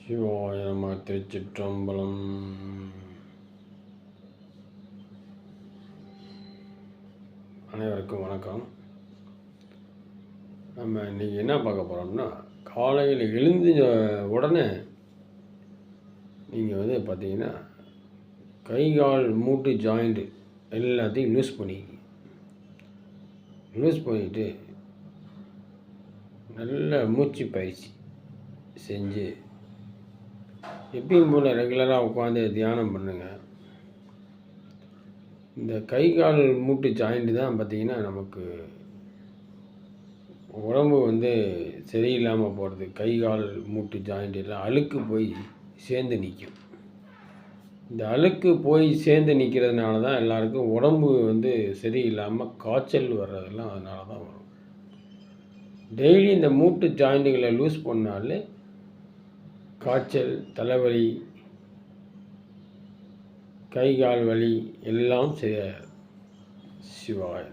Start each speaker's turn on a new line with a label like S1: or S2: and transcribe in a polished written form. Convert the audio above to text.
S1: சிவாய நம. திருச்சிற்றம்பலம். அனைவருக்கும் வணக்கம். நம்ம இன்றைக்கி என்ன பார்க்க போகிறோம்னா, காலையில் எழுந்த உடனே நீங்கள் பார்த்தீங்கன்னா கை கால் மூட்டு ஜாயிண்ட்டு எல்லாத்தையும் லூஸ் பண்ணிவிட்டு நல்ல மூச்சு பயிற்சி செஞ்சு எப்பயும் போல் ரெகுலராக உட்காந்து தியானம் பண்ணுங்கள். இந்த கை கால் மூட்டு ஜாயிண்ட்டு தான் பார்த்திங்கன்னா நமக்கு உடம்பு சரியில்லாமல் போகிறது. கை கால் மூட்டு ஜாயிண்ட் எல்லாம் அழுக்கு போய் சேர்ந்து நிற்கும். இந்த அழுக்கு போய் சேர்ந்து நிற்கிறதுனால தான் எல்லாருக்கும் உடம்பு சரியில்லாமல் காய்ச்சல் வர்றதெல்லாம் அதனால தான் வரும். டெய்லி இந்த மூட்டு ஜாயிண்ட்டுகளை லூஸ் பண்ணாலே காய்ச்சல், தலைவலி, கை கால் வலி எல்லாம் சரியாயிடும். சிவாய